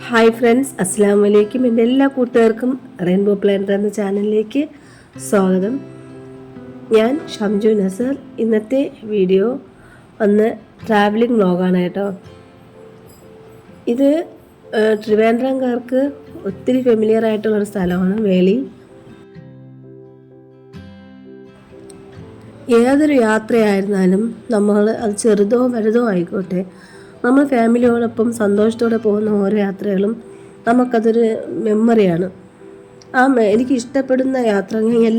Hi friends, അസ്സാം വലൈക്കും. എൻ്റെ എല്ലാ കൂട്ടുകാർക്കും റെയിൻബോ പ്ലാനറ്റ് എന്ന ചാനലിലേക്ക് സ്വാഗതം. ഞാൻ ഷംജു നസർ. ഇന്നത്തെ വീഡിയോ ഒന്ന് ട്രാവലിംഗ് വ്ളോഗാണ് കേട്ടോ. ഇത് ട്രിവാൻഡ്രംകാർക്ക് ഒത്തിരി ഫെമിലിയർ ആയിട്ടുള്ളൊരു സ്ഥലമാണ് വേളി. ഏതൊരു യാത്രയായിരുന്നാലും നമ്മൾ അത് ചെറുതോ വലുതോ ആയിക്കോട്ടെ, നമ്മൾ ഫാമിലിയോടൊപ്പം സന്തോഷത്തോടെ പോകുന്ന ഓരോ യാത്രകളും നമുക്കതൊരു മെമ്മറിയാണ്. എനിക്ക് ഇഷ്ടപ്പെടുന്ന യാത്ര ഞാൻ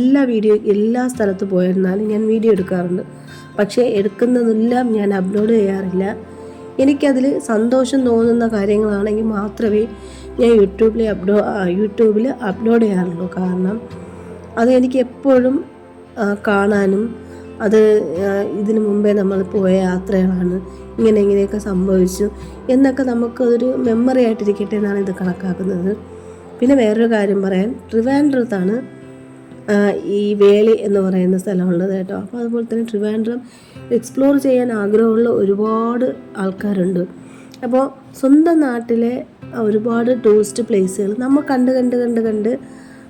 എല്ലാ സ്ഥലത്ത് പോയിരുന്നാലും ഞാൻ വീഡിയോ എടുക്കാറുണ്ട്. പക്ഷേ എടുക്കുന്നതെല്ലാം ഞാൻ അപ്ലോഡ് ചെയ്യാറില്ല. എനിക്കതിൽ സന്തോഷം തോന്നുന്ന കാര്യങ്ങളാണെങ്കിൽ മാത്രമേ ഞാൻ യൂട്യൂബിൽ അപ്ലോഡ് ചെയ്യാറുള്ളൂ. കാരണം അത് എനിക്ക് എപ്പോഴും കാണാനും, അത് ഇതിനു മുമ്പേ നമ്മൾ പോയ യാത്രകളാണ്, ഇങ്ങനെയൊക്കെ സംഭവിച്ചു എന്നൊക്കെ നമുക്കതൊരു മെമ്മറി ആയിട്ടിരിക്കട്ടെ എന്നാണ് ഇത് കണക്കാക്കുന്നത്. പിന്നെ വേറൊരു കാര്യം പറയാൻ, ട്രിവാൻഡ്രത്താണ് ഈ വേളി എന്ന് പറയുന്ന സ്ഥലമുള്ളത് കേട്ടോ. അപ്പോൾ അതുപോലെ തന്നെ ട്രിവാൻഡ്രം എക്സ്പ്ലോർ ചെയ്യാൻ ആഗ്രഹമുള്ള ഒരുപാട് ആൾക്കാരുണ്ട്. അപ്പോൾ സ്വന്തം നാട്ടിലെ ഒരുപാട് ടൂറിസ്റ്റ് പ്ലേസുകൾ നമ്മൾ കണ്ട്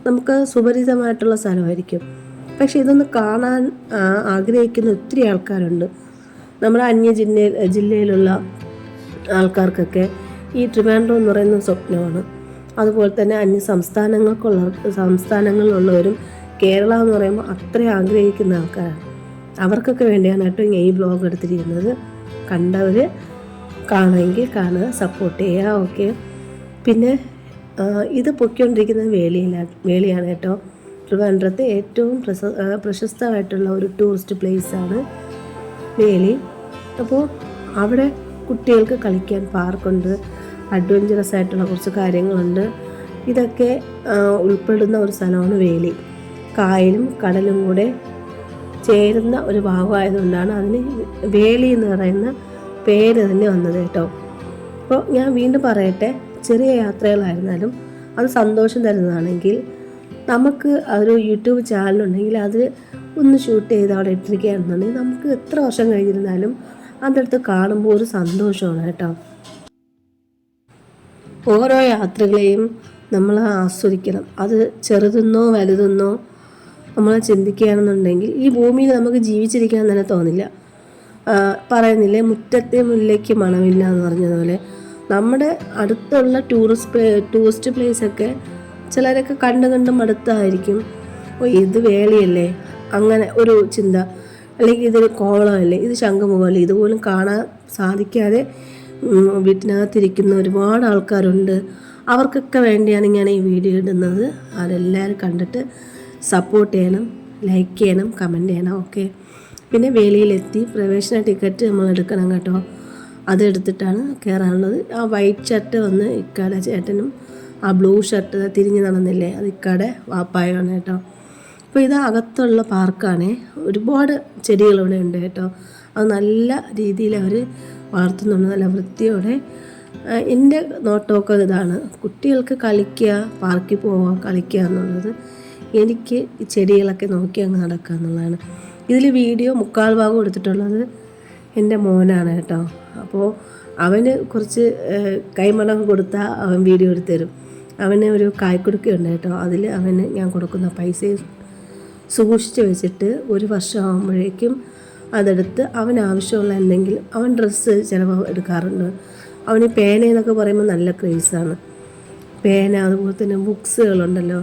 നമുക്ക് സുപരിചിതമായിട്ടുള്ള സ്ഥലമായിരിക്കും. പക്ഷേ ഇതൊന്ന് കാണാൻ ആഗ്രഹിക്കുന്ന ഒത്തിരി ആൾക്കാരുണ്ട്. നമ്മുടെ ജില്ലയിലുള്ള ആൾക്കാർക്കൊക്കെ ഈ ട്രിവാൻഡ്രം എന്ന് പറയുന്ന സ്വപ്നമാണ്. അതുപോലെ തന്നെ സംസ്ഥാനങ്ങളിലുള്ളവരും കേരളം എന്ന് പറയുമ്പോൾ അത്രയും ആഗ്രഹിക്കുന്ന ആൾക്കാരാണ്. അവർക്കൊക്കെ വേണ്ടിയാണ് കേട്ടോ ഈ വ്ളോഗ് എടുത്തിരിക്കുന്നത്. കണ്ടവർ കാണുമെങ്കിൽ കാണുക, സപ്പോർട്ട് ചെയ്യുക. ഓക്കെ. പിന്നെ ഇത് പൊയ്ക്കൊണ്ടിരിക്കുന്നത് വേളിയാണ് കേട്ടോ. ട്രിവാൻഡ്രത്തെ ഏറ്റവും പ്രശസ്തമായിട്ടുള്ള ഒരു ടൂറിസ്റ്റ് പ്ലേസാണ് വേളി. അപ്പോൾ അവിടെ കുട്ടികൾക്ക് കളിക്കാൻ പാർക്കുണ്ട്, അഡ്വഞ്ചറസ് ആയിട്ടുള്ള കുറച്ച് കാര്യങ്ങളുണ്ട്. ഇതൊക്കെ ഉൾപ്പെടുന്ന ഒരു സ്ഥലമാണ് വേളി. കായലും കടലും കൂടെ ചേരുന്ന ഒരു ഭാഗമായതുകൊണ്ടാണ് അതിന് വേളി എന്ന് പറയുന്ന പേര് തന്നെ വന്നത് കേട്ടോ. അപ്പോൾ ഞാൻ വീണ്ടും പറയട്ടെ, ചെറിയ യാത്രകളായിരുന്നാലും അത് സന്തോഷം തരുന്നതാണെങ്കിൽ നമുക്ക് ഒരു യൂട്യൂബ് ചാനലുണ്ടെങ്കിൽ അത് ഒന്ന് ഷൂട്ട് ചെയ്ത് അവിടെ ഇട്ടിരിക്കുകയാണെന്നുണ്ടെങ്കിൽ നമുക്ക് എത്ര വർഷം കഴിഞ്ഞിരുന്നാലും അതെടുത്ത് കാണുമ്പോൾ ഒരു സന്തോഷമാണ് കേട്ടോ. ഓരോ യാത്രകളെയും നമ്മൾ ആസ്വദിക്കണം. അത് ചെറുതെന്നോ വലുതെന്നോ നമ്മൾ ചിന്തിക്കുകയാണെന്നുണ്ടെങ്കിൽ ഈ ഭൂമിയിൽ നമുക്ക് ജീവിച്ചിരിക്കാൻ തന്നെ തോന്നില്ല. പറയുന്നില്ലേ, മുറ്റത്തെ മുല്ലയ്ക്ക് മണമില്ല എന്ന് പറഞ്ഞതുപോലെ നമ്മുടെ അടുത്തുള്ള ടൂറിസ്റ്റ് പ്ലേസൊക്കെ ചിലരൊക്കെ കണ്ട് മടുത്തായിരിക്കും. ഇത് വേളിയല്ലേ, അങ്ങനെ ഒരു ചിന്ത. അല്ലെങ്കിൽ ഇതൊരു കോവളമല്ലേ, ഇത് ശംഖുമുഖമല്ലേ, ഇതുപോലും കാണാൻ സാധിക്കാതെ വീട്ടിനകത്തിരിക്കുന്ന ഒരുപാട് ആൾക്കാരുണ്ട്. അവർക്കൊക്കെ വേണ്ടിയാണ് ഞാൻ ഈ വീഡിയോ ഇടുന്നത്. അതെല്ലാവരും കണ്ടിട്ട് സപ്പോർട്ട് ചെയ്യണം, ലൈക്ക് ചെയ്യണം, കമൻറ്റ് ചെയ്യണം. ഓക്കെ. പിന്നെ വേളിയിലെത്തി പ്രവേശന ടിക്കറ്റ് നമ്മൾ എടുക്കണം കേട്ടോ. അതെടുത്തിട്ടാണ് കയറാനുള്ളത്. ആ വൈറ്റ് ഷർട്ട് വന്ന് ഇക്കാടെ ചേട്ടനും, ആ ബ്ലൂ ഷർട്ട് തിരിഞ്ഞ് നടന്നില്ലേ, അത് ഇക്കാടെ വാപ്പായാണ് കേട്ടോ. അപ്പോൾ ഇത് അകത്തുള്ള പാർക്കാണ്. ഒരുപാട് ചെടികൾ ഇവിടെ ഉണ്ട് കേട്ടോ. അത് നല്ല രീതിയിൽ അവർ വളർത്തുന്നുണ്ട്, നല്ല വൃത്തിയോടെ. എൻ്റെ നോട്ടമൊക്കെ ഇതാണ്, കുട്ടികൾക്ക് കളിക്കുക, പാർക്കിൽ പോവുക, കളിക്കുക എന്നുള്ളത്. എനിക്ക് ഈ ചെടികളൊക്കെ നോക്കി അങ്ങ് നടക്കുക എന്നുള്ളതാണ്. ഇതിൽ വീഡിയോ 3/4 ഭാഗം എടുത്തിട്ടുള്ളത് എൻ്റെ മോനാണ് കേട്ടോ. അപ്പോൾ അവന് കുറച്ച് കൈമണം കൊടുത്താൽ അവൻ വീഡിയോ എടുത്ത് തരും. അവന് ഒരു കായ്ക്കുടുക്കയുണ്ട് കേട്ടോ. അതിൽ അവന് ഞാൻ കൊടുക്കുന്ന പൈസ സൂക്ഷിച്ച് വെച്ചിട്ട് ഒരു വർഷം ആകുമ്പോഴേക്കും അതെടുത്ത് അവന് ആവശ്യമുള്ള എന്തെങ്കിലും, അവൻ ഡ്രസ്സ് ചിലപ്പോൾ എടുക്കാറുണ്ട്. അവന് പേന എന്നൊക്കെ പറയുമ്പോൾ നല്ല ക്രേസാണ്. പേന, അതുപോലെ തന്നെ ബുക്സുകളുണ്ടല്ലോ,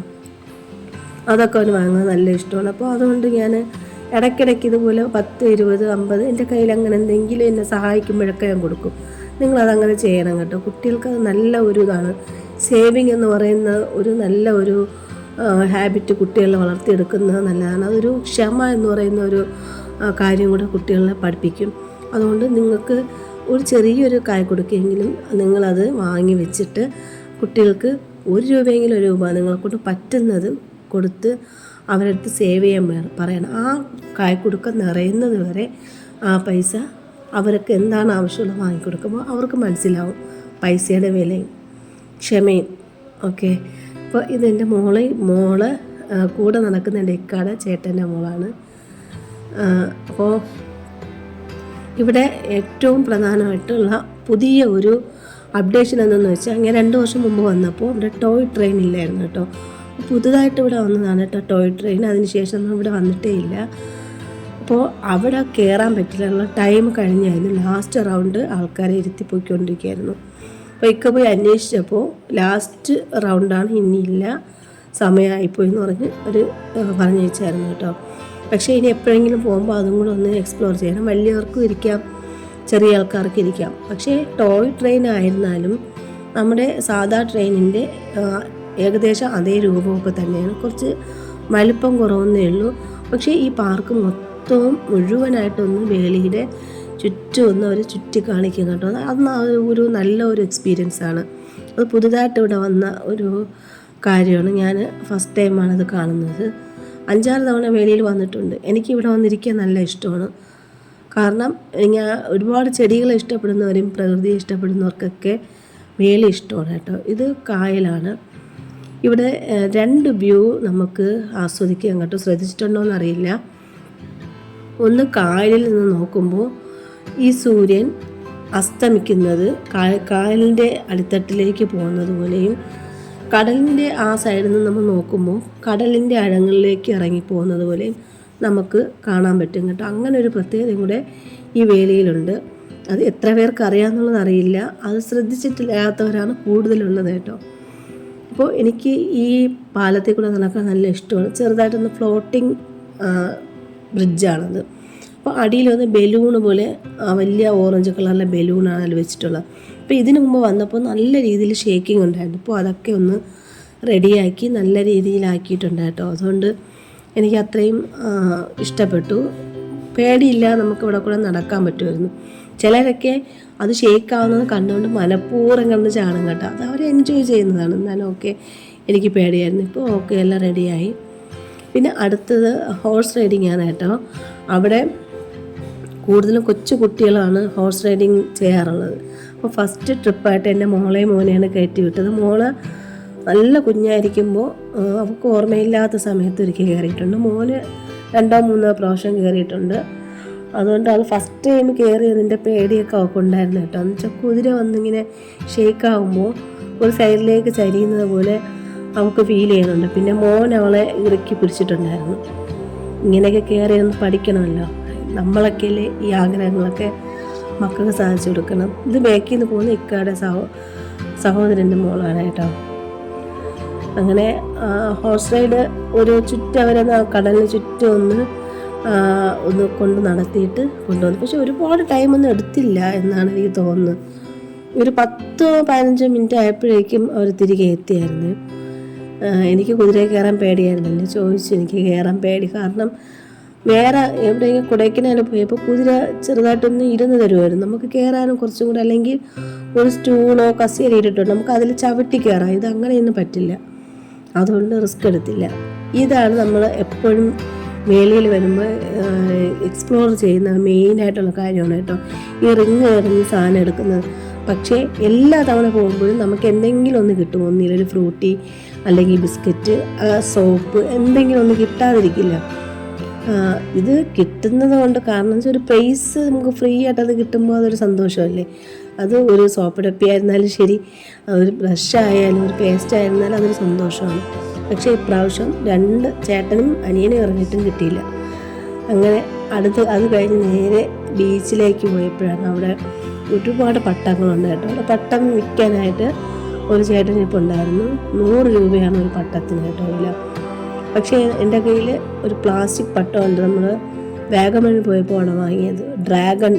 അതൊക്കെ അവന് വാങ്ങാൻ നല്ല ഇഷ്ടമാണ്. അപ്പോൾ അതുകൊണ്ട് ഞാൻ ഇടയ്ക്കിടയ്ക്ക് ഇതുപോലെ 10, 20, 50 എൻ്റെ കയ്യിൽ അങ്ങനെ എന്തെങ്കിലും എന്നെ സഹായിക്കുമ്പോഴൊക്കെ ഞാൻ കൊടുക്കും. നിങ്ങളതങ്ങനെ ചെയ്യണം കേട്ടോ. കുട്ടികൾക്ക് അത് നല്ല ഒരു ഇതാണ്. സേവിങ് എന്ന് പറയുന്ന ഒരു നല്ല ഒരു ഹാബിറ്റ് കുട്ടികളെ വളർത്തിയെടുക്കുന്നത് നല്ലതാണ്. അതൊരു ക്ഷമ എന്ന് പറയുന്ന ഒരു കാര്യം കൂടെ കുട്ടികളെ പഠിപ്പിക്കും. അതുകൊണ്ട് നിങ്ങൾക്ക് ഒരു ചെറിയൊരു കായ് കൊടുക്കുകയെങ്കിലും നിങ്ങളത് വാങ്ങി വെച്ചിട്ട് കുട്ടികൾക്ക് 1 രൂപയെങ്കിലും 1 രൂപ നിങ്ങളെക്കൊണ്ട് പറ്റുന്നത് കൊടുത്ത് അവരടുത്ത് സേവ് ചെയ്യാൻ പറയണം. ആ കായ്ക്കുടുക്ക നിറയുന്നത് വരെ ആ പൈസ അവർക്ക് എന്താണ് ആവശ്യമുള്ളത് വാങ്ങിക്കൊടുക്കുമ്പോൾ അവർക്ക് മനസ്സിലാവും പൈസയുടെ വിലയും ക്ഷമയും. ഓക്കെ. അപ്പോൾ ഇതെൻ്റെ മോള് കൂടെ നടക്കുന്ന എൻ്റെ ഇക്കാടെ ചേട്ടൻ്റെ മോളാണ്. അപ്പോൾ ഇവിടെ ഏറ്റവും പ്രധാനമായിട്ടുള്ള പുതിയ ഒരു അപ്ഡേഷൻ എന്തെന്ന് വെച്ചാൽ ഞാൻ 2 വർഷം മുമ്പ് വന്നപ്പോൾ ഇവിടെ ടോയ് ട്രെയിൻ ഇല്ലായിരുന്നു കേട്ടോ. പുതുതായിട്ട് ഇവിടെ വന്നതാണ് കേട്ടോ ടോയ് ട്രെയിൻ. അതിന് ശേഷം ഒന്നും ഇവിടെ വന്നിട്ടേ ഇല്ല. അപ്പോൾ അവിടെ കയറാൻ പറ്റില്ല, ടൈം കഴിഞ്ഞായിരുന്നു. ലാസ്റ്റ് റൗണ്ട് ആൾക്കാരെ ഇരുത്തിപ്പോയിക്കൊണ്ടിരിക്കുകയായിരുന്നു. അപ്പോൾ ഇക്ക പോയി അന്വേഷിച്ചപ്പോൾ ലാസ്റ്റ് റൗണ്ടാണ്, ഇനിയില്ല, സമയമായിപ്പോയി എന്ന് പറഞ്ഞ് പറഞ്ഞു വെച്ചായിരുന്നു കേട്ടോ. പക്ഷേ ഇനി എപ്പോഴെങ്കിലും പോകുമ്പോൾ അതും കൂടെ ഒന്ന് എക്സ്പ്ലോർ ചെയ്യണം. വലിയവർക്കും ഇരിക്കാം, ചെറിയ ആൾക്കാർക്ക് ഇരിക്കാം. പക്ഷേ ടോയ് ട്രെയിൻ ആയിരുന്നാലും നമ്മുടെ സാധാ ട്രെയിനിൻ്റെ ഏകദേശം അതേ രൂപമൊക്കെ തന്നെയാണ്. കുറച്ച് വലിപ്പം കുറവെന്നേ ഉള്ളൂ. പക്ഷേ ഈ പാർക്ക് മൊത്തവും മുഴുവനായിട്ടൊന്ന് വേളിയുടെ ചുറ്റും ഒന്ന് അവർ ചുറ്റി കാണിക്കും കേട്ടോ. അത് ഒരു നല്ല ഒരു എക്സ്പീരിയൻസ് ആണ്. അത് പുതുതായിട്ട് ഇവിടെ വന്ന ഒരു കാര്യമാണ്. ഞാൻ ഫസ്റ്റ് ടൈമാണത് കാണുന്നത്. 5-6 തവണ വേളിയിൽ വന്നിട്ടുണ്ട്. എനിക്കിവിടെ വന്നിരിക്കാൻ നല്ല ഇഷ്ടമാണ്. കാരണം ഞാൻ ഒരുപാട് ചെടികളെ ഇഷ്ടപ്പെടുന്നവരും പ്രകൃതിയെ ഇഷ്ടപ്പെടുന്നവർക്കൊക്കെ വേലി ഇഷ്ടമാണ് കേട്ടോ. ഇത് കായലാണ്. ഇവിടെ 2 വ്യൂ നമുക്ക് ആസ്വദിക്കാം കേട്ടോ. ശ്രദ്ധിച്ചിട്ടുണ്ടോ എന്നറിയില്ല. ഒന്ന്, കായലിൽ നിന്ന് നോക്കുമ്പോൾ ഈ സൂര്യൻ അസ്തമിക്കുന്നത് കായലിൻ്റെ അടിത്തട്ടിലേക്ക് പോകുന്നത് പോലെയും, കടലിൻ്റെ ആ സൈഡിൽ നിന്ന് നമ്മൾ നോക്കുമ്പോൾ കടലിൻ്റെ ആഴങ്ങളിലേക്ക് ഇറങ്ങിപ്പോകുന്നത് പോലെയും നമുക്ക് കാണാൻ പറ്റും കേട്ടോ. അങ്ങനെ ഒരു പ്രത്യേകതയും കൂടെ ഈ വേലിയിലുണ്ട്. അത് എത്ര പേർക്ക് അറിയാമെന്നുള്ളത് അറിയില്ല. അത് ശ്രദ്ധിച്ചിട്ടില്ലാത്തവരാണ് കൂടുതലുള്ളത് കേട്ടോ. അപ്പോൾ എനിക്ക് ഈ പാലത്തിൽ കൂടെ നടക്കാൻ നല്ല ഇഷ്ടമാണ്. ചെറുതായിട്ടൊന്ന് ഫ്ലോട്ടിങ് ബ്രിഡ്ജാണത്. അപ്പോൾ അടിയിലൊന്ന് ബലൂണ് പോലെ വലിയ ഓറഞ്ച് കളറിലെ ബലൂണാണ് അതിൽ വെച്ചിട്ടുള്ളത്. അപ്പോൾ ഇതിനു മുമ്പ് വന്നപ്പോൾ നല്ല രീതിയിൽ ഷേക്കിംഗ് ഉണ്ടായിരുന്നു. അപ്പോൾ അതൊക്കെ ഒന്ന് റെഡിയാക്കി നല്ല രീതിയിലാക്കിയിട്ടുണ്ട് കേട്ടോ. അതുകൊണ്ട് എനിക്ക് അത്രയും ഇഷ്ടപ്പെട്ടു. പേടിയില്ല, നമുക്ക് ഇവിടെ കൂടെ നടക്കാൻ പറ്റുമായിരുന്നു. ചിലരൊക്കെ അത് ഷേക്കാവുന്നത് കണ്ടുകൊണ്ട് മനഃപൂർവ്വം കണ്ട് ചാടും കേട്ടോ. അത് അവർ എൻജോയ് ചെയ്യുന്നതാണ്. എന്നാലും ഓക്കെ, എനിക്ക് പേടിയായിരുന്നു. ഇപ്പോൾ ഓക്കെ, എല്ലാം റെഡിയായി. പിന്നെ അടുത്തത് ഹോഴ്സ് റൈഡിങ് ആണ് കേട്ടോ. അവിടെ കൂടുതലും കൊച്ചു കുട്ടികളാണ് ഹോഴ്സ് റൈഡിങ് ചെയ്യാറുള്ളത്. അപ്പോൾ ഫസ്റ്റ് ട്രിപ്പായിട്ട് എൻ്റെ മോനെയാണ് കയറ്റി വിട്ടത്. മോള് നല്ല കുഞ്ഞായിരിക്കുമ്പോൾ അവൾക്ക് ഓർമ്മയില്ലാത്ത സമയത്ത് ഒരിക്കൽ കയറിയിട്ടുണ്ട്. മോന് 2-3 പ്രാവശ്യം കയറിയിട്ടുണ്ട്. അതുകൊണ്ട് അത് ഫസ്റ്റ് ടൈം കയറിയതിൻ്റെ പേടിയൊക്കെ അവൾക്ക് ഉണ്ടായിരുന്നു കേട്ടോ. എന്ന് വെച്ചാൽ കുതിര വന്നിങ്ങനെ ഷേക്കാവുമ്പോൾ ഒരു സൈഡിലേക്ക് ചരിയുന്നത് പോലെ അവൾക്ക് ഫീൽ ചെയ്യുന്നുണ്ട്. പിന്നെ മോൻ അവളെ ഇറുക്കി പിടിച്ചിട്ടുണ്ടായിരുന്നു. ഇങ്ങനെയൊക്കെ കയറിയൊന്ന് പഠിക്കണമല്ലോ. നമ്മളൊക്കെയല്ലേ ഈ ആഗ്രഹങ്ങളൊക്കെ മക്കൾക്ക് സാധിച്ചു കൊടുക്കണം. ഇത് ബാക്കിൽ നിന്ന് പോകുന്ന ഇക്കയുടെ സഹോദരൻ്റെ മോളാണ് കേട്ടോ. അങ്ങനെ ഹോഴ്സ് റൈഡ് ഒരു അവരെ കടലിന് ചുറ്റും ഒന്ന് കൊണ്ട് നടത്തിയിട്ട് കൊണ്ടുവന്നു. പക്ഷെ ഒരുപാട് ടൈമൊന്നും എടുത്തില്ല എന്നാണ് എനിക്ക് തോന്നുന്നത്. ഒരു 10-15 മിനിറ്റ് ആയപ്പോഴേക്കും അവർ തിരികെ എത്തിയായിരുന്നു. എനിക്ക് കുതിരയിൽ കയറാൻ പേടിയായിരുന്നു. എന്നെ ചോദിച്ചു, എനിക്ക് കയറാൻ പേടി. കാരണം വേറെ എവിടെയെങ്കിലും കൊടൈക്കനാൽ പോയപ്പോൾ കുതിര ചെറുതായിട്ടൊന്ന് ഇരുന്ന് തരുമായിരുന്നു. നമുക്ക് കയറാനും കുറച്ചും കൂടെ, അല്ലെങ്കിൽ ഒരു സ്റ്റൂണോ കസേര ഇട്ടിട്ടുണ്ട്, നമുക്ക് അതിൽ ചവിട്ടി കയറാം. ഇത് അങ്ങനെയൊന്നും പറ്റില്ല. അതുകൊണ്ട് റിസ്ക് എടുത്തില്ല. ഇതാണ് നമ്മൾ എപ്പോഴും വേളിയിൽ വരുമ്പോൾ എക്സ്പ്ലോർ ചെയ്യുന്ന മെയിനായിട്ടുള്ള കാര്യമാണ് കേട്ടോ. ഈ റിങ് എറിഞ്ഞ് സാധനം എടുക്കുന്നത്. പക്ഷേ എല്ലാ തവണ പോകുമ്പോഴും നമുക്ക് എന്തെങ്കിലും ഒന്ന് കിട്ടും. ഒന്നിലൊരു ഫ്രൂട്ടി, അല്ലെങ്കിൽ ബിസ്ക്കറ്റ്, സോപ്പ്, എന്തെങ്കിലും ഒന്ന് കിട്ടാതിരിക്കില്ല. ഇത് കിട്ടുന്നത് കൊണ്ട്, കാരണം വെച്ചാൽ ഒരു പ്രൈസ് നമുക്ക് ഫ്രീ ആയിട്ട് അത് കിട്ടുമ്പോൾ അതൊരു സന്തോഷമല്ലേ. അത് ഒരു സോപ്പ് ഡപ്പി ആയിരുന്നാലും ശരി, ഒരു ബ്രഷ് ആയാലും ഒരു പേസ്റ്റ് ആയിരുന്നാലും അതൊരു സന്തോഷമാണ്. പക്ഷേ ഇപ്രാവശ്യം 2 ചേട്ടനും അനിയനും ഇറങ്ങിയിട്ടും കിട്ടിയില്ല. അങ്ങനെ അത് കഴിഞ്ഞ് നേരെ ബീച്ചിലേക്ക് പോയപ്പോഴാണ് അവിടെ ഒരുപാട് പട്ടങ്ങളുണ്ട് കേട്ടോ. അവിടെ പട്ടം വിൽക്കാനായിട്ട് ഒരു ചേട്ടൻ ഇപ്പോൾ ഉണ്ടായിരുന്നു. 100 രൂപയാണ് ഒരു പട്ടത്തിന് കേട്ടോ വില. പക്ഷേ എൻ്റെ കയ്യിൽ ഒരു പ്ലാസ്റ്റിക് പട്ടമുണ്ട്. നമ്മൾ വാഗമണിൽ പോയപ്പോൾ അവിടെ വാങ്ങിയത് ഡ്രാഗൺ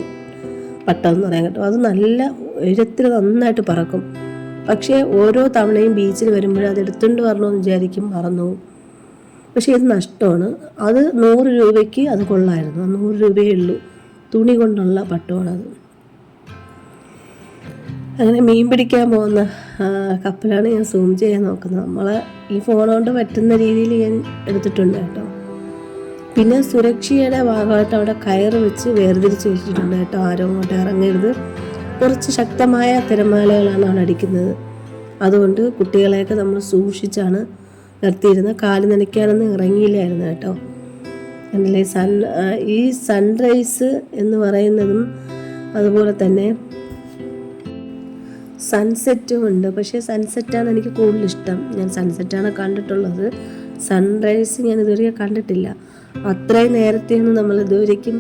പട്ടം എന്ന് പറയാൻ കേട്ടോ. അത് നല്ല ഉയരത്തിൽ നന്നായിട്ട് പറക്കും. പക്ഷേ ഓരോ തവണയും ബീച്ചിൽ വരുമ്പോഴും അത് എടുത്തുകൊണ്ട് വരണമെന്ന് വിചാരിക്കും, മറന്നു. പക്ഷേ ഇത് നഷ്ടമാണ്. അത് 100 രൂപയ്ക്ക് അത് കൊള്ളായിരുന്നു. 100 രൂപയേ ഉള്ളൂ. തുണി കൊണ്ടുള്ള പട്ടമാണത്. അങ്ങനെ മീൻ പിടിക്കാൻ പോകുന്ന കപ്പലാണ് ഞാൻ സൂം ചെയ്യാൻ നോക്കുന്നത്. നമ്മളെ ഈ ഫോൺ കൊണ്ട് പറ്റുന്ന രീതിയിൽ ഞാൻ എടുത്തിട്ടുണ്ട് കേട്ടോ. പിന്നെ സുരക്ഷയുടെ ഭാഗമായിട്ട് അവിടെ കയറ് വെച്ച് വേർതിരിച്ച് വെച്ചിട്ടുണ്ട് കേട്ടോ. ആരും അങ്ങോട്ട് ഇറങ്ങരുത്. കുറച്ച് ശക്തമായ തിരമാലകളാണ് അവിടെ അടിക്കുന്നത്. അതുകൊണ്ട് കുട്ടികളെയൊക്കെ നമ്മൾ സൂക്ഷിച്ചാണ് നിർത്തിയിരുന്നത്. കാല് നനയ്ക്കാനൊന്നും ഇറങ്ങിയില്ലായിരുന്നു കേട്ടോ. എന്നല്ലേ ഈ സൺറൈസ് എന്ന് പറയുന്നതും അതുപോലെ തന്നെ സൺസെറ്റും ഉണ്ട്. പക്ഷേ സൺസെറ്റാണ് എനിക്ക് കൂടുതലിഷ്ടം. ഞാൻ സൺസെറ്റാണ് കണ്ടിട്ടുള്ളത്. സൺറൈസ് ഞാൻ ഇതുവരെ കണ്ടിട്ടില്ല. അത്രയും നേരത്തെയൊന്നും നമ്മൾ ഇതുവരേക്കും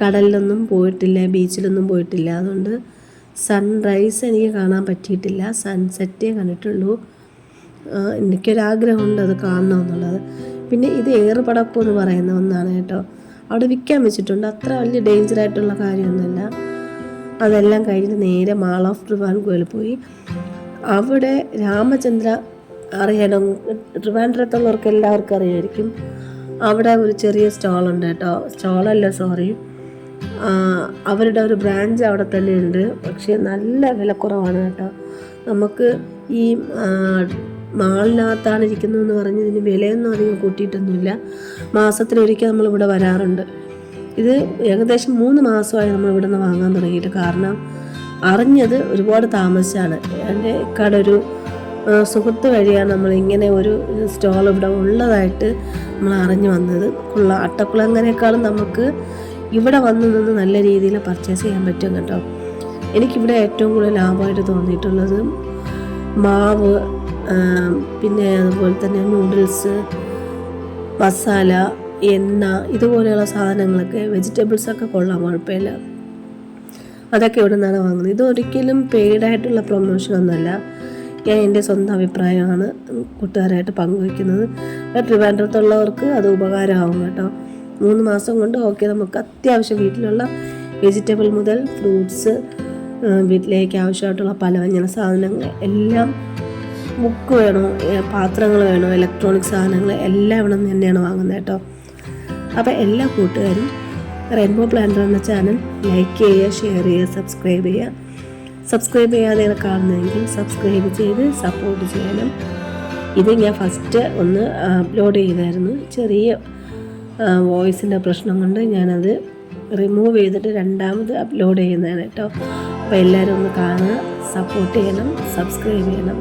കടലിലൊന്നും പോയിട്ടില്ല, ബീച്ചിലൊന്നും പോയിട്ടില്ല. അതുകൊണ്ട് സൺറൈസ് എനിക്ക് കാണാൻ പറ്റിയിട്ടില്ല. സൺസെറ്റേ കണ്ടിട്ടുള്ളൂ. എനിക്കൊരാഗ്രഹമുണ്ട് അത് കാണണമെന്നുള്ളത്. പിന്നെ ഇത് ഏറുപടപ്പ് എന്ന് പറയുന്ന ഒന്നാണ് കേട്ടോ. അവിടെ വിൽക്കാൻ വെച്ചിട്ടുണ്ട്. അത്ര വലിയ ഡേഞ്ചറായിട്ടുള്ള കാര്യമൊന്നുമല്ല. അതെല്ലാം കഴിഞ്ഞ് നേരെ മാൾ ഓഫ് ട്രിവാൻഡ്രത്തിൽ പോയി. അവിടെ രാമചന്ദ്ര അറിയാലോ, ട്രിവാൻഡ്രത്തുള്ളവർക്ക് എല്ലാവർക്കും അറിയായിരിക്കും. അവിടെ ഒരു ചെറിയ സ്റ്റോളുണ്ട് കേട്ടോ. അവരുടെ ഒരു ബ്രാഞ്ച് അവിടെ തന്നെ ഉണ്ട്. പക്ഷേ നല്ല വിലക്കുറവാണ് കേട്ടോ. നമുക്ക് ഈ മാളിനകത്താണ് ഇരിക്കുന്നതെന്ന് പറഞ്ഞ് ഇതിന് വിലയൊന്നും അധികം കൂട്ടിയിട്ടൊന്നുമില്ല. മാസത്തിലൊരിക്കൽ നമ്മളിവിടെ വരാറുണ്ട്. ഇത് ഏകദേശം 3 മാസമായി നമ്മളിവിടെ നിന്ന് വാങ്ങാൻ തുടങ്ങിയിട്ട്. കാരണം അറിഞ്ഞത് ഒരുപാട് താമസിച്ചാണ്. എൻ്റെ ഇക്കാടൊരു സുഹൃത്ത് വഴിയാണ് നമ്മളിങ്ങനെ ഒരു സ്റ്റോൾ ഇവിടെ ഉള്ളതായിട്ട് നമ്മൾ അറിഞ്ഞു വന്നത്. അട്ടക്കുളങ്ങരേക്കാളും നമുക്ക് ഇവിടെ വന്ന് നിന്ന് നല്ല രീതിയിൽ പർച്ചേസ് ചെയ്യാൻ പറ്റും കേട്ടോ. എനിക്കിവിടെ ഏറ്റവും കൂടുതൽ ലാഭമായിട്ട് തോന്നിയിട്ടുള്ളത് മാവ്, പിന്നെ അതുപോലെ തന്നെ നൂഡിൽസ്, മസാല, എണ്ണ, ഇതുപോലെയുള്ള സാധനങ്ങളൊക്കെ, വെജിറ്റബിൾസൊക്കെ കൊള്ളാം, കുഴപ്പമില്ല. അതൊക്കെ ഇവിടെ നിന്നാണ് വാങ്ങുന്നത്. ഇതൊരിക്കലും പെയ്ഡായിട്ടുള്ള പ്രൊമോഷനൊന്നുമല്ല. ഞാൻ എൻ്റെ സ്വന്തം അഭിപ്രായമാണ് കൂട്ടുകാരായിട്ട് പങ്കുവയ്ക്കുന്നത്. ട്രിവാൻഡ്രത്തുള്ളവർക്ക് അത് ഉപകാരമാകും കേട്ടോ. 3 മാസം കൊണ്ട് നമുക്ക് അത്യാവശ്യം വീട്ടിലുള്ള വെജിറ്റബിൾ മുതൽ ഫ്രൂട്ട്സ്, വീട്ടിലേക്ക് ആവശ്യമായിട്ടുള്ള പലവ്യഞ്ജന സാധനങ്ങൾ എല്ലാം, ബുക്ക് വേണോ, പാത്രങ്ങൾ വേണോ, ഇലക്ട്രോണിക് സാധനങ്ങൾ എല്ലാം ഇവിടെ നിന്ന് തന്നെയാണ് വാങ്ങുന്നത് കേട്ടോ. അപ്പോൾ എല്ലാ കൂട്ടുകാരും റെയിൻബോ പ്ലാന്റർ എന്ന ചാനൽ ലൈക്ക് ചെയ്യുക, ഷെയർ ചെയ്യുക, സബ്സ്ക്രൈബ് ചെയ്യാതെ കാണുന്നതെങ്കിൽ സബ്സ്ക്രൈബ് ചെയ്ത് സപ്പോർട്ട് ചെയ്യണം. ഇത് ഞാൻ ഫസ്റ്റ് ഒന്ന് അപ്ലോഡ് ചെയ്തായിരുന്നു. ചെറിയ വോയിസിൻ്റെ പ്രശ്നം കൊണ്ട് ഞാനത് റിമൂവ് ചെയ്തിട്ട് രണ്ടാമത് അപ്ലോഡ് ചെയ്യുന്നതാണ് കേട്ടോ. അപ്പോൾ എല്ലാവരും ഒന്ന് കാണുക, സപ്പോർട്ട് ചെയ്യണം, സബ്സ്ക്രൈബ് ചെയ്യണം,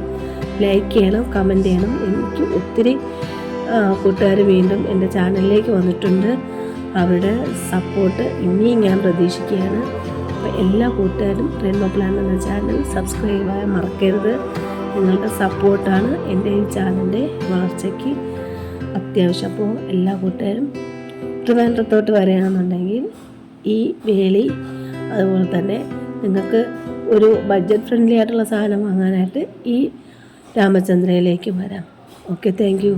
ലൈക്ക് ചെയ്യണം, കമൻറ്റ് ചെയ്യണം. എനിക്ക് ഒത്തിരി കൂട്ടുകാർ വീണ്ടും എൻ്റെ ചാനലിലേക്ക് വന്നിട്ടുണ്ട്. അവരുടെ സപ്പോർട്ട് ഇനിയും ഞാൻ പ്രതീക്ഷിക്കുകയാണ്. അപ്പോൾ എല്ലാ കൂട്ടുകാരും റെയിൻബോ പ്ലാന്റർ എന്ന ചാനൽ സബ്സ്ക്രൈബ് ചെയ്യാൻ മറക്കരുത്. നിങ്ങളുടെ സപ്പോർട്ടാണ് എൻ്റെ ഈ ചാനലിൻ്റെ വളർച്ചയ്ക്ക് അത്യാവശ്യം. അപ്പോൾ എല്ലാ കൂട്ടുകാരും ട്രിവാൻഡ്രത്തോട്ട് വരികയാണെന്നുണ്ടെങ്കിൽ ഈ വേളി, അതുപോലെ തന്നെ നിങ്ങൾക്ക് ഒരു ബഡ്ജറ്റ് ഫ്രണ്ട്ലി ആയിട്ടുള്ള സാധനം വാങ്ങാനായിട്ട് ഈ രാമചന്ദ്രയിലേക്ക് വരാം. Okay, thank you.